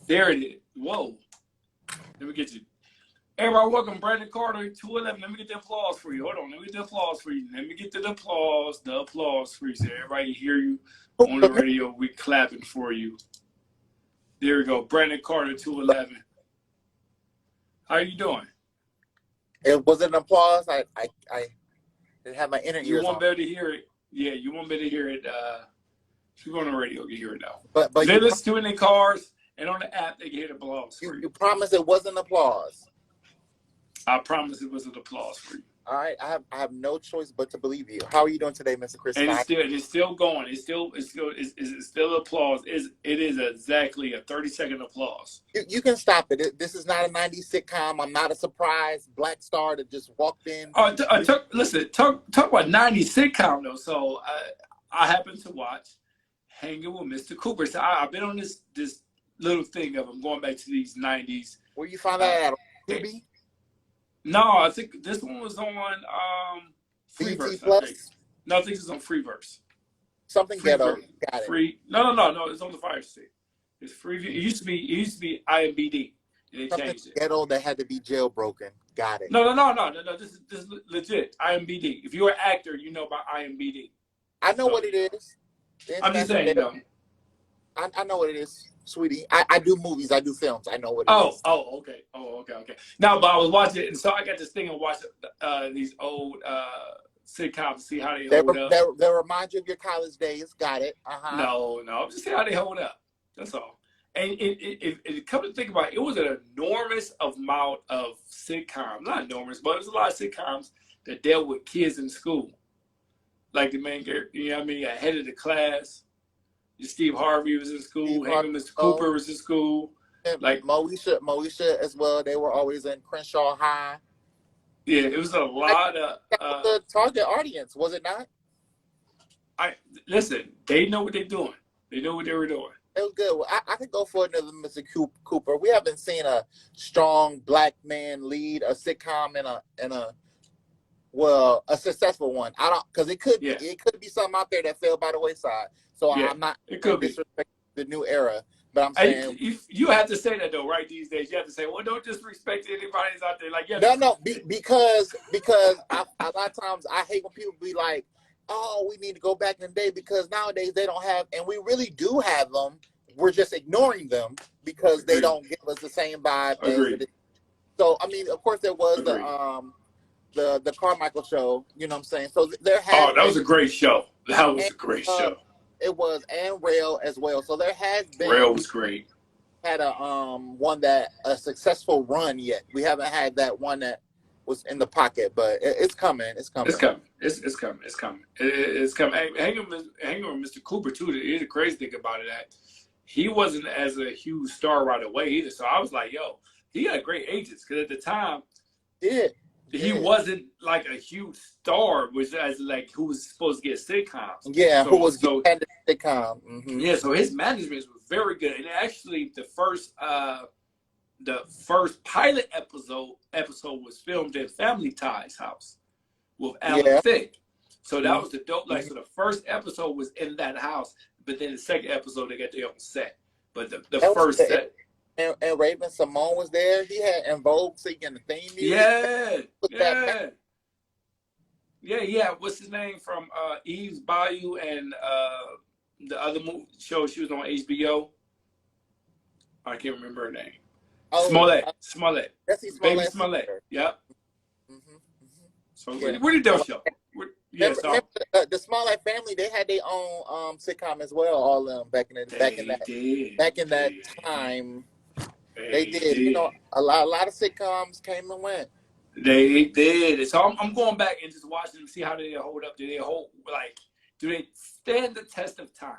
There it is. Whoa. Let me get you. Everybody, welcome Brandon Carter, 211. Let me get the applause for you. Hold on. Let me get the applause for you. Let me get the applause for you. So everybody hear you on the radio. We clapping for you. There we go. Brandon Carter, 211. How you doing? It was an applause. I didn't have my inner ears. You won't be able to hear it. Yeah, you won't be able to hear it. If you go on the radio, you hear it now. But they listen to it in their cars and on the app, they can hear the applause for you. You promised it wasn't applause. I promise it was an applause for you. All right, I have no choice but to believe you. How are you doing today, Mr. Kristyles? And it's still going. It's still applause. It is exactly a 30-second applause. You can stop it. This is not a 90s sitcom. I'm not a surprise black star that just walked in. Listen, talk about 90s sitcom though. So I happen to watch Hanging with Mr. Cooper. So I've been on this little thing of I'm going back to these 90s. Where you find that at? TV? No, I think this one was on Freeverse. I think. No, I think it's on Freeverse. Something ghetto. Got it. Free. No. It's on the Fire Stick. It's free. It used to be IMBD, and they changed it. Ghetto that had to be jailbroken. Got it. No. This is legit. IMBD. If you're an actor, you know about IMBD. I know what it is. I'm just saying, I know what it is. Sweetie, I do movies, I do films. I know what it is. Okay. Now, but I was watching it, and so I got this thing and watched these old sitcoms to see how they hold up. They remind you of your college days. Got it. No, just see how they hold up. That's all. And it come to think about it, it was an enormous amount of sitcoms. Not enormous, but it was a lot of sitcoms that dealt with kids in school. Like the main character, you know what I mean? Head of the class. Steve Harvey was in school. Mr. Cooper was in school. Like Moesha as well. They were always in Crenshaw High. Yeah, it was a lot of the target audience, was it not? Listen, they know what they're doing. They know what they were doing. It was good. Well, I could go for another Mr. Cooper. We haven't seen a strong black man lead a sitcom in a successful one. I don't, because it could be something out there that fell by the wayside. So yeah, I'm not disrespecting the new era, but I'm saying you have to say that though, right? These days, you have to say, well, don't disrespect anybody's out there. Like, because a lot of times I hate when people be like, oh, we need to go back in the day because nowadays they don't have, and we really do have them. We're just ignoring them because they don't give us the same vibe. So I mean, of course, there was the Carmichael show. You know what I'm saying? So there has. That was a great show. That was a great show. It was, and Rail as well. So there has been. Rail was great. Had a successful run yet. We haven't had that one that was in the pocket, but it's coming. It's coming. It's coming. Hanging with Mr. Cooper too. The crazy thing about it that he wasn't as a huge star right away either. So I was like, yo, he had great agents because at the time, he wasn't like a huge star, which as like who was supposed to get sitcoms. Yeah, who was getting a sitcom. Mm-hmm. Yeah, so his management was very good. And actually, the first pilot episode was filmed at Family Ties house with Alan Thicke. So that was the dope. Like, so the first episode was in that house, but then the second episode they got their own set. But the first set. And Raven Simone was there. He had En Vogue singing the theme music. Yeah. What's his name from Eve's Bayou and the other show she was on HBO? I can't remember her name. Smollett. Baby Smollett. Yep. So where did those show? The Smollett family, they had their own sitcom as well. All of them back in that time. They did. You know, a lot of sitcoms came and went. They did. So I'm going back and just watching them, see how they hold up. Do they stand the test of time?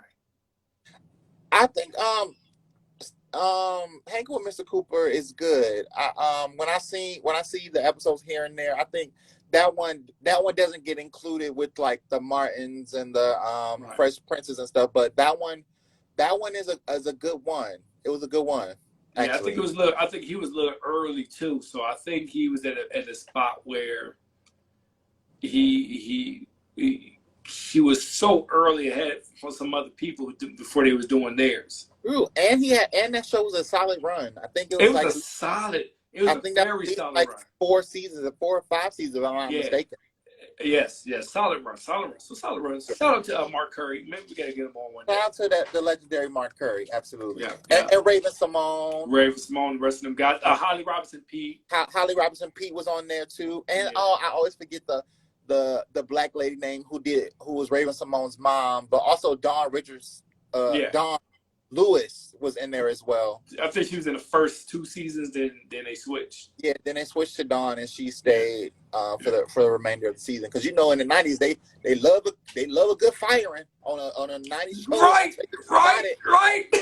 I think Hanging with Mr. Cooper is good. When I see the episodes here and there, I think that one doesn't get included with like the Martins and the Fresh Princes and stuff. But that one is a good one. It was a good one. Actually. Yeah, I think he was a little early too. So I think he was at a spot where he he was so early ahead for some other people before they was doing theirs. Ooh, and that show was a solid run. I think it was like a solid. It was a very solid like run. 4 or 5 seasons, if I'm not mistaken. Yes, solid run. So solid run. Shout out to Mark Curry. Maybe we gotta get him on one day. Shout out to the legendary Mark Curry, absolutely. Yeah. And Raven Simone. The rest of them guys. Holly Robinson Pete. Holly Robinson Pete was on there too. And I always forget the black lady name who was Raven Simone's mom, but also Dawn Richards. Dawn Lewis was in there as well. I think she was in the first 2 seasons. Then they switched. Yeah, then they switched to Dawn, and she stayed for the remainder of the season. Because in the 90s they love a good firing on a 90s show. Right.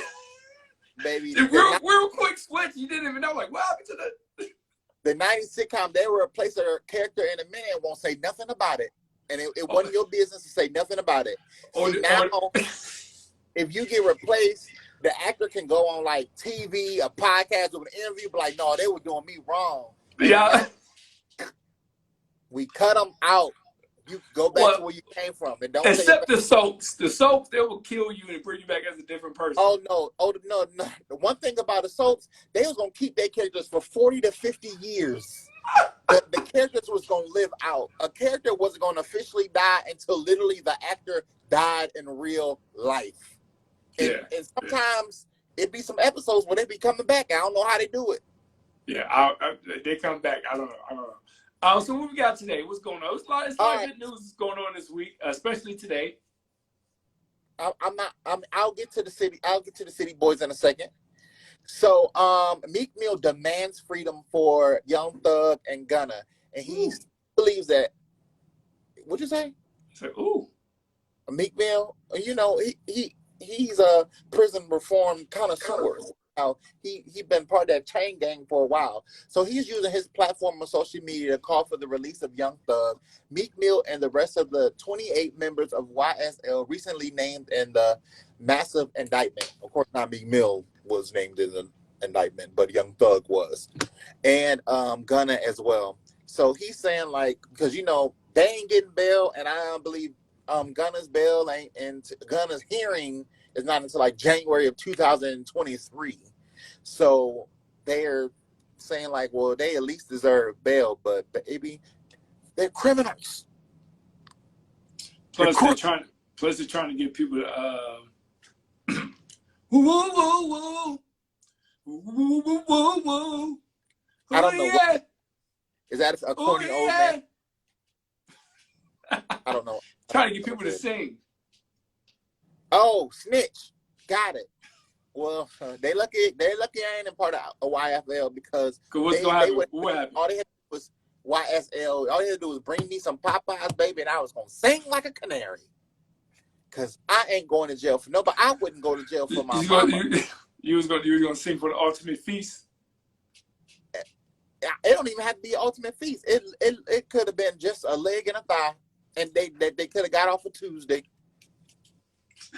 Baby, real quick switch. You didn't even know what happened to the 90s sitcom. They will replace a character, and a man won't say nothing about it, and it wasn't your business to say nothing about it. If you get replaced, the actor can go on like TV, a podcast, or an interview, but like, no, they were doing me wrong. Yeah. We cut them out. You go back to where you came from, and don't. Except the soaps. The soaps, they will kill you and bring you back as a different person. Oh no! The one thing about the soaps, they was gonna keep their characters for 40 to 50 years. The characters was gonna live out. A character wasn't gonna officially die until literally the actor died in real life. And sometimes it'd be some episodes where they be coming back. I don't know how they do it. Yeah, they come back. I don't know. So what we got today? What's going on? It's a lot of good news going on this week, especially today. I'll get to the city boys in a second. So Meek Mill demands freedom for Young Thug and Gunna, and he believes that. What'd you say? Meek Mill, he's a prison reform connoisseur. He been part of that chain gang for a while. So he's using his platform on social media to call for the release of Young Thug. Meek Mill and the rest of the 28 members of YSL recently named in the massive indictment. Of course, not Meek Mill was named in the indictment, but Young Thug was. And Gunna as well. So he's saying, like, because, they ain't getting bail, and I don't believe Gunna's bail and Gunna's hearing is not until like January of 2023. So they're saying like, well, they at least deserve bail, but baby, they're criminals. Plus, they're trying to get people to woo. I don't know what is that a corny old man? I don't know. Trying to get people to sing. Oh, snitch. Got it. Well, they lucky I ain't in part of a YFL because what's gonna happen? What happened? All they had to do was YSL. All they had to do was bring me some Popeyes, baby, and I was gonna sing like a canary. Cause I ain't going to jail for nobody. I wouldn't go to jail for my mama. You was gonna sing for the ultimate feast. It don't even have to be an ultimate feast. It could have been just a leg and a thigh, and they could have got off a Tuesday.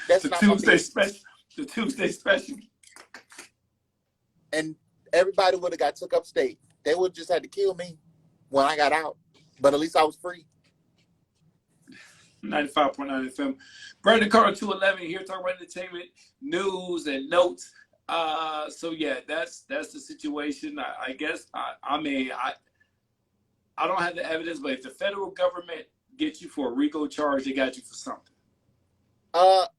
That's the Tuesday special. The Tuesday special. And everybody would have got took upstate. They would just had to kill me when I got out, but at least I was free. 95.9 FM. Brandon Carter 211 here talking about entertainment, news, and notes. So yeah, that's the situation. I guess I don't have the evidence, but if the federal government gets you for a RICO charge, they got you for something.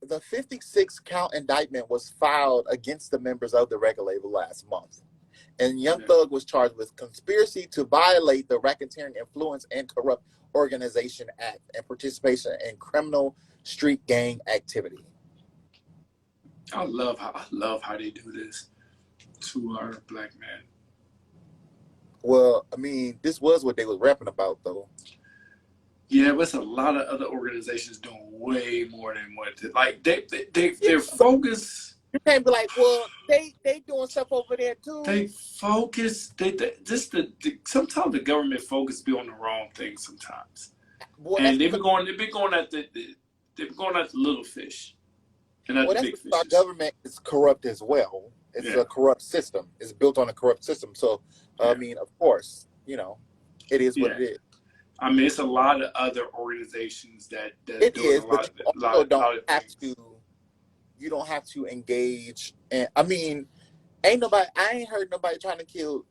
The 56-count indictment was filed against the members of the record label last month. And Young Thug was charged with conspiracy to violate the Racketeering Influence and Corrupt Organization Act and participation in criminal street gang activity. I love how they do this to our black man. Well, I mean, this was what they was rapping about, though. Yeah, but it's a lot of other organizations doing way more than what they're focused. You can't be like, well, they doing stuff over there too. They focus. Sometimes the government focus be on the wrong thing sometimes, and they've been going at the little fish. Well, that's because our government is corrupt as well. It's a corrupt system. It's built on a corrupt system. So, I mean, of course, it is what it is. I mean, it's a lot of other organizations that It doing is, a but lot you of also don't have things. to. You don't have to engage. And I mean, ain't nobody. I ain't heard nobody trying to kill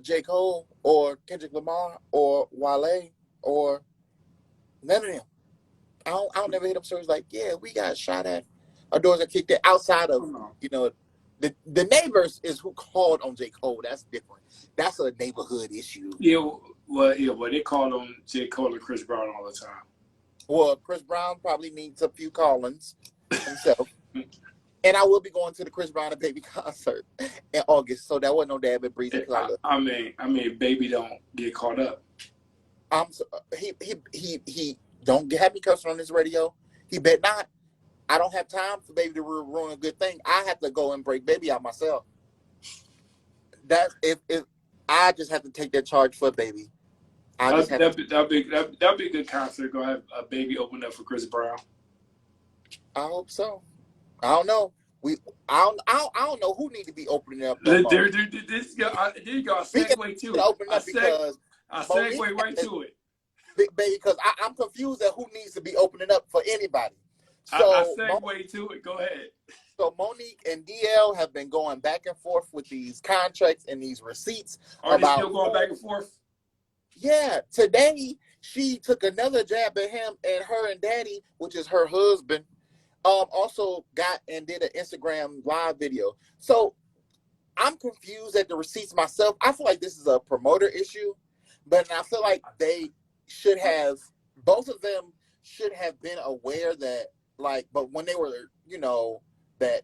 J. Cole or Kendrick Lamar or Wale or none of them. I don't never hear them stories like, yeah, we got shot at, our doors are kicked in. Outside of, you know, the neighbors is who called on J. Cole. That's different. That's a neighborhood issue. Yeah, well, they call on J. Cole and Chris Brown all the time. Well, Chris Brown probably needs a few callings himself. And I will be going to the Chris Brown and Baby concert in August, so that wasn't no damn bit breezy. I mean, Baby don't get caught up. He don't have me cursing on this radio. He bet not. I don't have time for Baby to ruin a good thing. I have to go and break Baby out myself. That's if I just have to take that charge for Baby. That'd be a good concert. Go have a Baby open up for Chris Brown. I hope so. I don't know. I don't know who need to be opening up. There you go. I segue to it. I segue right to it. Baby, because I'm confused at who needs to be opening up for anybody. So I segue to it. Go ahead. So Monique and DL have been going back and forth with these contracts and these receipts. Are they still going back and forth? Yeah. Today she took another jab at him, and her and Daddy, which is her husband, also got and did an Instagram live video. So I'm confused at the receipts myself. I feel like this is a promoter issue, but I feel like they should have, both of them should have been aware that, like, but when they were, you know, that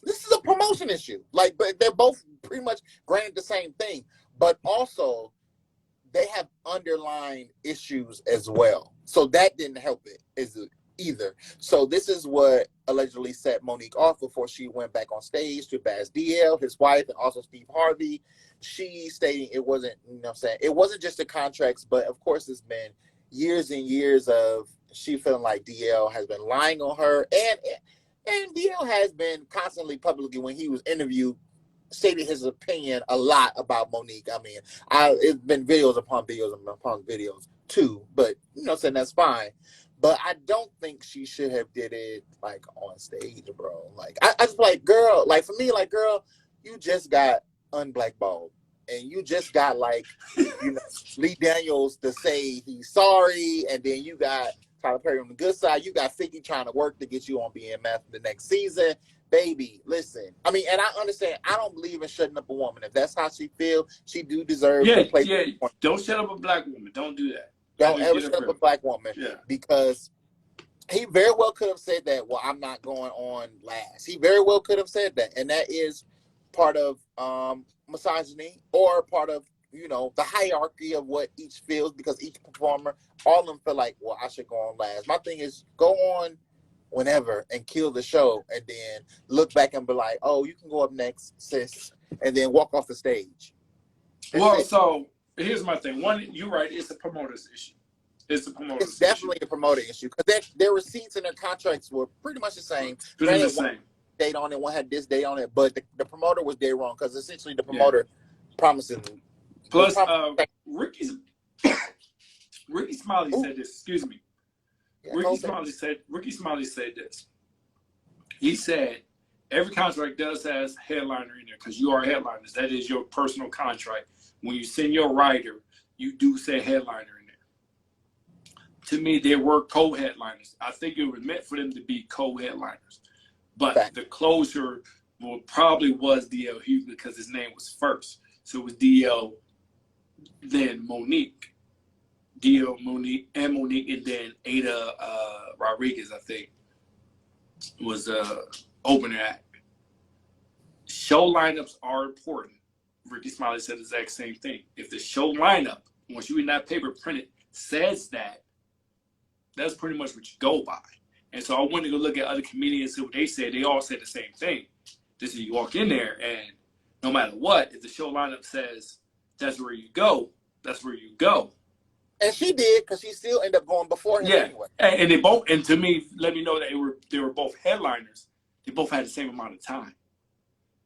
this is a promotion issue. Like, but they're both pretty much granted the same thing, but also they have underlying issues as well. So that didn't help it either. So this is what allegedly set Monique off before she went back on stage to bash DL, his wife, and also Steve Harvey. She stating it wasn't, you know what I'm saying, it wasn't just the contracts, but of course it's been years and years of she feeling like DL has been lying on her, and DL has been constantly publicly, when he was interviewed, stated his opinion a lot about Monique. I mean, it's been videos upon videos upon videos too, but you know, saying that's fine. But I don't think she should have did it like on stage, bro. Like I just like, girl, like for me, like, girl, you just got unblackballed, and you just got, like, you know, Lee Daniels to say he's sorry, and then you got Tyler Perry on the good side. You got 50 trying to work to get you on BMF the next season. Baby, listen. I mean, and I understand. I don't believe in shutting up a woman. If that's how she feels, she do deserve to play. Yeah. Don't shut up a black woman. Don't do that. Don't ever shut up a black woman. Yeah. Because he very well could have said that, well, I'm not going on last. He very well could have said that. And that is part of misogyny, or part of, you know, the hierarchy of what each feels, because each performer, all of them feel like, well, I should go on last. My thing is, go on whenever and kill the show, and then look back and be like, oh, you can go up next, sis, and then walk off the stage. So here's my thing. One, you're right, it's a promoter's issue. It's definitely a promoter issue, because their receipts and their contracts were pretty much the same. Pretty the same. Date on it, one had this date on it, but the promoter was dead wrong, because essentially the promoter promises. Plus, Ricky Smiley said this. Excuse me. Yeah, Ricky Smiley said this. He said every contract does has headliner in there, because you are headliners. That is your personal contract. When you send your writer, you do say headliner in there. To me, they were co-headliners. I think it was meant for them to be co-headliners. But the closer probably was DL Hughley, because his name was first. So it was DL, then Monique. DL, Monique, and then Ada Rodriguez, I think, was opener act. Show lineups are important. Ricky Smiley said the exact same thing. If the show lineup, once you in that paper printed, says that, that's pretty much what you go by. And so I wanted to go look at other comedians, see what they said. They all said the same thing. This is, you walk in there, and no matter what, if the show lineup says that's where you go, that's where you go. And she did, because she still ended up going before him anyway. And they both, and to me, let me know that they were both headliners. They both had the same amount of time.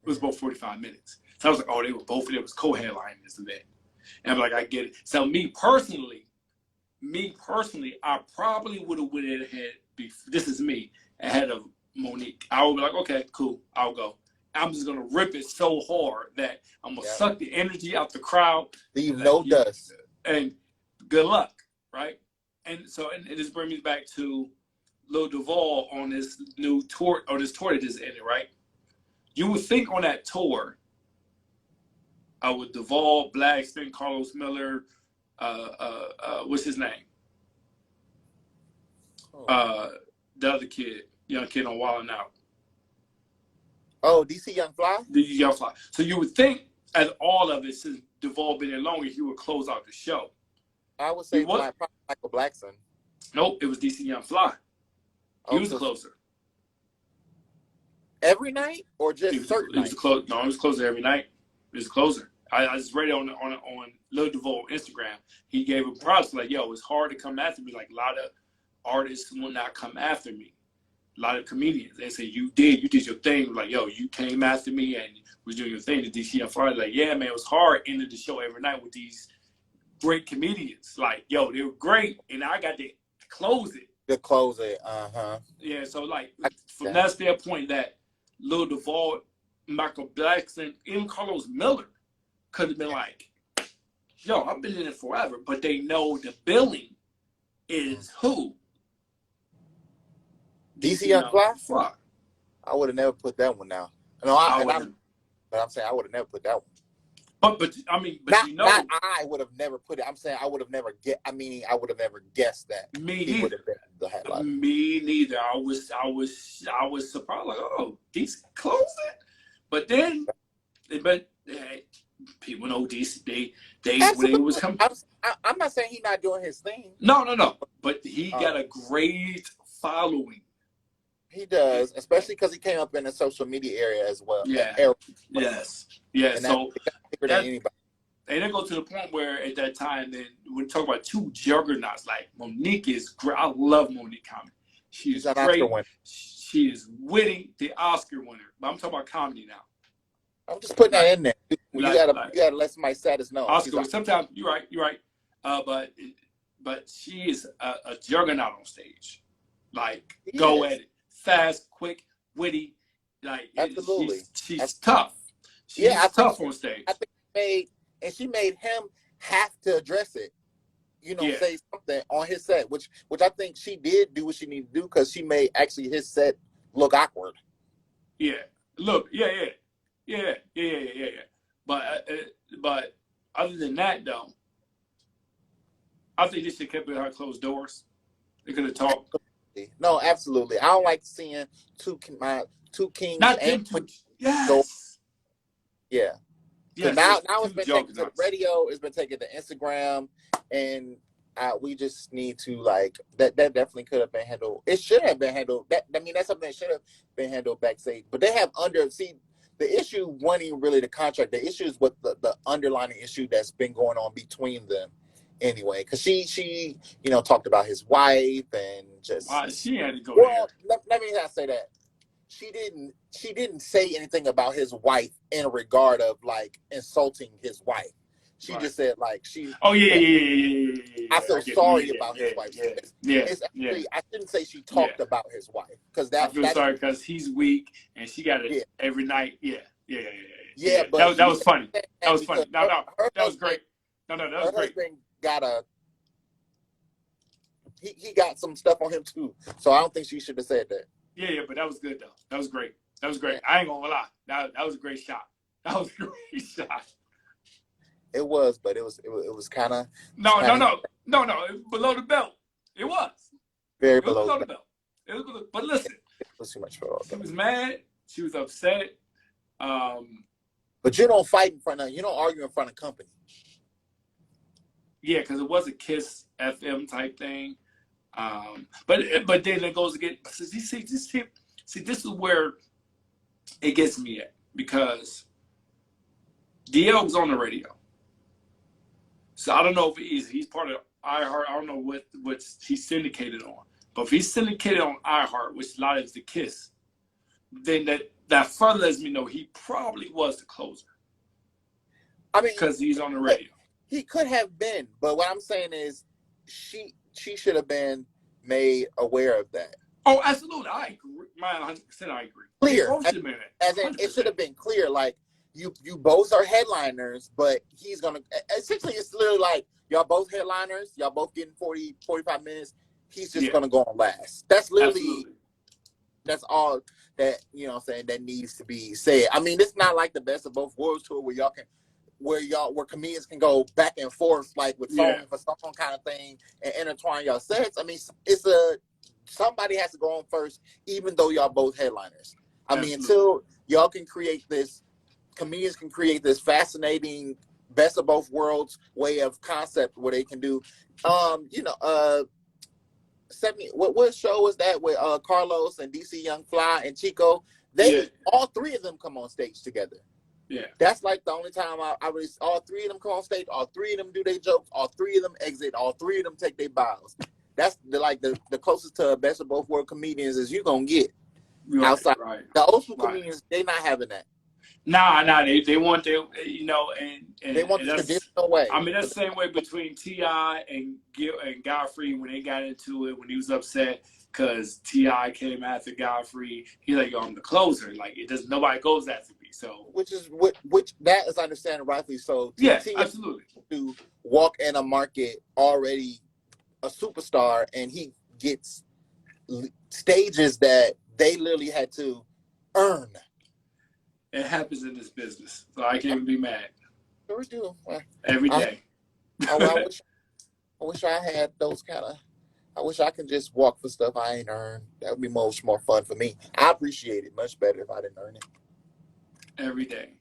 It was both 45 minutes. So I was like, oh, they were both, it was co-headliners of that. And I'm like, I get it. So me personally, me personally, I probably would have went ahead. This is me ahead of Monique. I would be like, okay, cool, I'll go. I'm just gonna rip it so hard that I'm gonna suck the energy out the crowd. Leave no dust. And good luck, right? And so, and this brings me back to Lil Duval on this new tour, or this tour that just ended, right? You would think on that tour, with Duval, Blackston, Carlos Miller, what's his name? The other kid, young kid on Wild 'N Out. Oh, DC Young Fly? DC Young Fly. So you would think, as all of it, since Duval been there longer, he would close out the show. I would say Michael Blackson. Nope, it was DC Young Fly. He was the closer. Every night or just certain nights? No, it was closer every night. It was a closer. I just read it on Lil Duval Instagram. He gave a props like, yo, it's hard to come after me. Like, a lot of artists will not come after me. A lot of comedians, they say, you did your thing. Like, yo, you came after me and was doing your thing. The DC on Friday, like, yeah, man, it was hard ending the show every night with these great comedians. Like, yo, they were great, and I got to close it. To close it, Yeah, so like from that standpoint, that Lil Duval, Michael Blackson, even Carlos Miller could have been like, yo, I've been in it forever, but they know the billing is who? DC Young Fly? I would have never put that one down. No, but I'm saying I would have never put that one. But I mean, not I would have never put it. I'm saying I would have never I would have never guessed that. Me neither. Me neither. I was surprised. Like, oh, DC closed it. But then, people know DC. They was coming. I'm not saying he's not doing his thing. No. But he got a great following. He does, especially because he came up in the social media area as well. Yeah. Yes. Yeah. So and it goes to the point where at that time, then we talk about two juggernauts. Like Monique is great. I love Monique comedy. She's great. She is witty, the Oscar winner. But I'm talking about comedy now. I'm just putting that in there. You gotta let somebody status know. Oscar. Sometimes you're right. But she is a juggernaut on stage. Like go at it. Fast, quick, witty, like absolutely. She's tough. She's tough on stage. I think she made him have to address it. Say something on his set, which I think she did do what she needed to do because she made actually his set look awkward. Yeah. Look. Yeah. But other than that, though, I think this should kept it behind closed doors. They could have talked. No, absolutely. I don't like seeing two kings. Not them two. Yes. Yeah. Yes, now it's been taken to the radio. It's been taken to Instagram, and we just need to like that. That definitely could have been handled. It should have been handled. That's something that should have been handled backstage. But they have the issue wasn't even really the contract. The issue is what the underlying issue that's been going on between them. Anyway, because she talked about his wife and just she had to go. Well, let me not say that. She didn't say anything about his wife in regard of like insulting his wife. She just said like she. Oh yeah. I feel sorry about his wife. I shouldn't say she talked about his wife because I feel sorry because he's weak and she got it every night. Yeah. But that was funny. That was funny. No, that was great. No, that was great. He got some stuff on him too, so I don't think she should have said that. Yeah, but that was good though. That was great. I ain't gonna lie. That was a great shot. That was a great shot. It was, but it was kind of no. Below the belt. It was very below the belt. It was below, but listen, it was too much for her. She was mad. She was upset. But you don't fight in front of. You don't argue in front of company. Yeah, because it was a Kiss FM type thing. But then it goes again. See, this is where it gets me at because DL was on the radio. So I don't know if he's part of iHeart. I don't know what he's syndicated on. But if he's syndicated on iHeart, which a lot of is the Kiss, then that further lets me know he probably was the closer. I mean, because he's on the radio. He could have been, but what I'm saying is she should have been made aware of that. Oh, absolutely. I agree. 100%. I agree. Clear. As in, it should have been clear. Like you both are headliners, but he's gonna essentially it's literally like y'all both headliners, y'all both getting 45 minutes. He's just gonna go on last. That's literally absolutely. That's all that what I'm saying that needs to be said. I mean, it's not like the Best of Both Worlds tour where comedians can go back and forth like with song for song kind of thing and intertwine y'all sets. I mean, somebody has to go on first, even though y'all both headliners. I mean, until y'all can create this, comedians can create this fascinating Best of Both Worlds way of concept where they can do, 70. What show was that with Carlos and DC Young Fly and Chico? All three of them come on stage together. Yeah, that's like the only time I really all three of them come on stage. All three of them do their jokes. All three of them exit. All three of them take their bows. That's the closest to a Best of Both World comedians as you gonna get outside. Right. The old school comedians, they not having that. Nah, they want their, and they want the traditional way. I mean, that's the same way between T.I. and Godfrey when they got into it, when he was upset because T.I. came after Godfrey. He's like, yo, I'm the closer. Like, nobody goes after me. So which that is understandable, rightfully so. Yes, absolutely. To walk in a market already a superstar, and he gets stages that they literally had to earn. It happens in this business, so I can't even be mad. Sure do. Every day. I wish I had those kind of. I wish I could just walk for stuff I ain't earned. That would be much more fun for me. I appreciate it much better if I didn't earn it. Every day.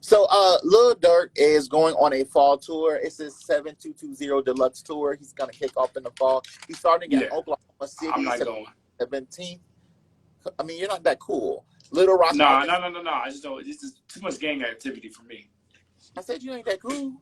So, Lil Durk is going on a fall tour. It's his 7220 Deluxe tour. He's gonna kick off in the fall. He's starting in Oklahoma City. I'm not going. 17th. I mean, you're not that cool. Little Rock. No. I just don't. It's just too much gang activity for me. I said you ain't that cool.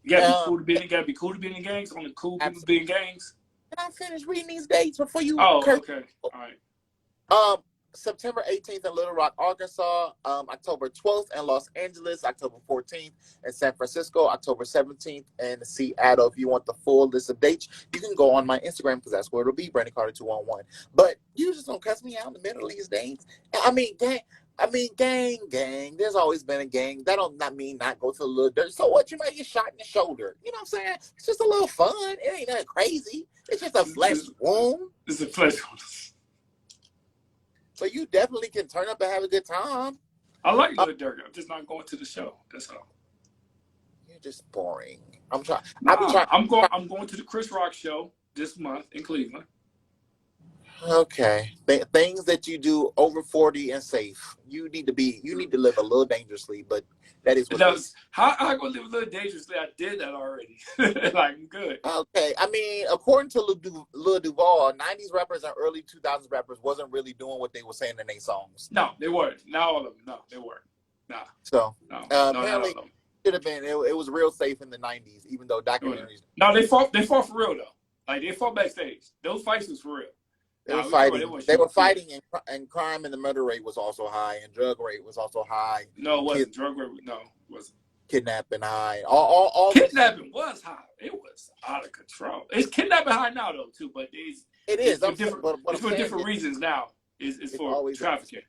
You gotta be cool to be in. You gotta be cool to be in the gangs. Only cool people be in gangs. Can I finish reading these dates before you? Oh, okay. All right. September 18th in Little Rock, Arkansas. October 12th in Los Angeles. October 14th in San Francisco. October 17th in Seattle. If you want the full list of dates, you can go on my Instagram because that's where it'll be, Brandon Carter 211. But you just don't cuss me out in the middle of these dates. Gang. There's always been a gang. That don't not mean not go to a little dirt. So what? You might get shot in the shoulder. You know what I'm saying? It's just a little fun. It ain't nothing crazy. It's just a flesh wound. It's a flesh wound. So you definitely can turn up and have a good time. I like Lil Durk. I'm just not going to the show. That's all. You're just boring. I'm trying. I'm going to the Chris Rock show this month in Cleveland. Okay. Things that you do over 40 and safe. You need to live a little dangerously, but that is what it is. How I gonna live a little dangerously? I did that already. Like, I'm good. Okay. I mean, according to Lil Duval, 90s rappers and early 2000s rappers wasn't really doing what they were saying in their songs. No, they weren't. Not all of them. No, they weren't. Nah. So apparently it should have been. It was real safe in the 90s, even though documentaries. No, they fought for real though. Like, they fought backstage. Those fights was for real. They were fighting. They were fighting, and crime and the murder rate was also high, and drug rate was also high. No, it wasn't. Drug rate, no, it wasn't. Kidnapping high. All kidnapping was high. It was out of control. It's kidnapping high now though too, but it's for different reasons now. It's for trafficking.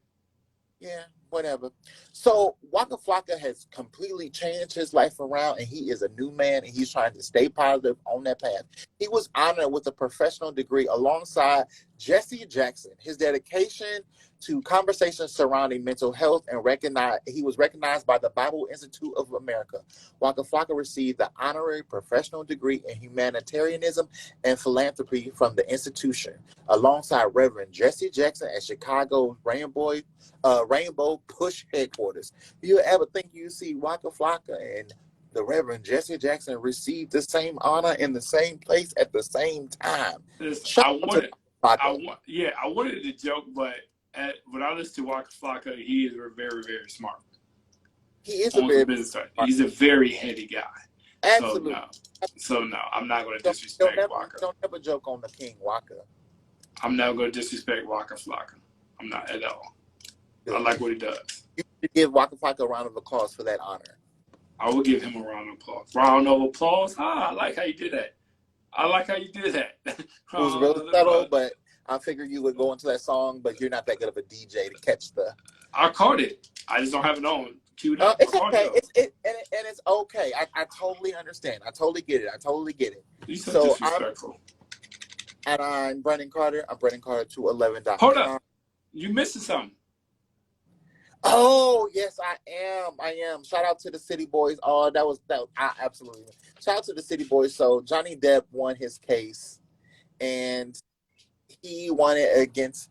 Yeah, whatever. So Waka Flocka has completely changed his life around, and he is a new man, and he's trying to stay positive on that path. He was honored with a professional degree alongside Jesse Jackson. His dedication to conversations surrounding mental health and he was recognized by the Bible Institute of America. Waka Flocka received the honorary professional degree in humanitarianism and philanthropy from the institution, alongside Reverend Jesse Jackson at Chicago's Rainbow Push headquarters. Do you ever think you see Waka Flocka and the Reverend Jesse Jackson receive the same honor in the same place at the same time? I wanted to joke, but when I listen to Waka Flocka, he is very, very smart. He is He's a very heady guy. Absolutely. So no, I'm not going to disrespect Waka. Don't ever joke on the King Waka. I'm never going to disrespect Waka Flocka. I'm not at all. I like what he does. You should give Waka Flocka a round of applause for that honor. I will give him a round of applause. Round of applause. Ah, I like how you did that. I like how you did that. It was really subtle, but I figured you would go into that song, but you're not that good of a DJ to catch the. I caught it. I just don't have it on queued up. It's okay. It's okay. I totally understand. I totally get it. You so disrespectful. I'm Brandon Carter. I'm Brandon Carter 211. Hold up. You missing something. Oh, yes, I am. Shout out to the City Boys. Oh, absolutely. Shout out to the City Boys. So Johnny Depp won his case, and he won it against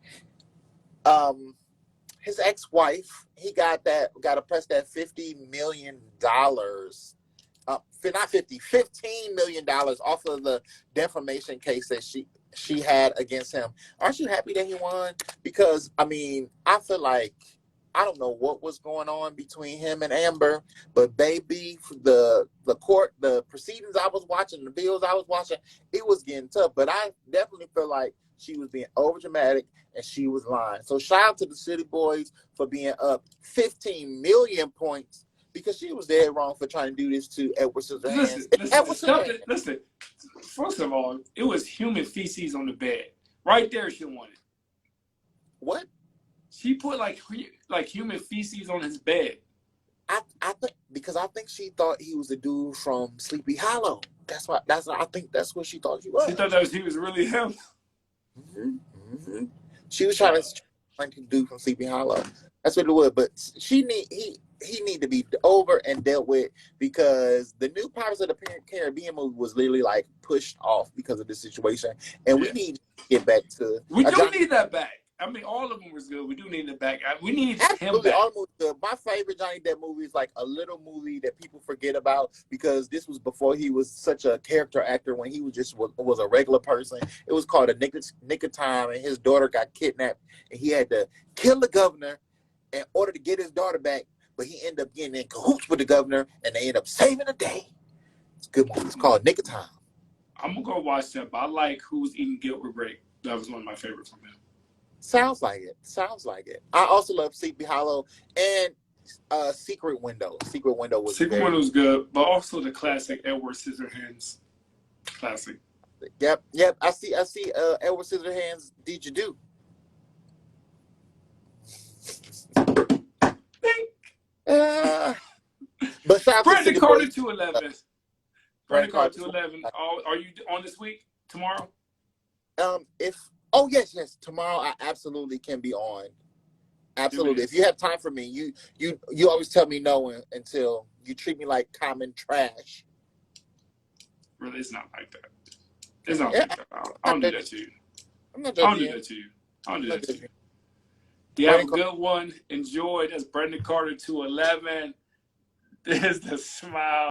his ex-wife. He got to press that $50 million. Not 50, $15 million off of the defamation case that she had against him. Aren't you happy that he won? Because I mean, I feel like I don't know what was going on between him and Amber, but baby, the court, the proceedings I was watching, the bills I was watching, it was getting tough. But I definitely feel like she was being overdramatic and she was lying. So shout out to the City Boys for being up 15 million points because she was dead wrong for trying to do this to Edward Scissorhands. Listen. First of all, it was human feces on the bed. Right there, she wanted. What? She put like human feces on his bed. I think she thought he was the dude from Sleepy Hollow. I think that's what she thought he was. She thought he was really him. Mm-hmm. She was trying to do from Sleepy Hollow. That's what it was. But he need to be over and dealt with because the new Pirates of the Caribbean movie was literally like pushed off because of the situation, and we need to get back to. We do need that back. I mean, all of them was good. We do need it back. We need him back. All movies good. My favorite Johnny Depp movie is like a little movie that people forget about because this was before he was such a character actor. When he was a regular person, it was called A Nick of Time, and his daughter got kidnapped, and he had to kill the governor in order to get his daughter back. But he ended up getting in cahoots with the governor, and they end up saving the day. It's a good movie. It's called Nick of Time. I'm gonna go watch that, but I like Who's Eating Gilbert Grape. That was one of my favorites from him. Sounds like it. I also love Sleepy Hollow and Secret Window. Secret Window was good, but also the classic Edward Scissorhands. Classic. Yep. I see Edward Scissorhands Did You Do? But Brandon Carter 211. Brandon Carter 211. Are you on this week? Tomorrow? Yes. Tomorrow I absolutely can be on. Absolutely. If you have time for me, you always tell me no until you treat me like common trash. Really, it's not like that. It's not like that. I don't do that to you. I'm not joking. I don't do that to you. You have a good one. Enjoy. That's Brandon Carter 211. There's the smile.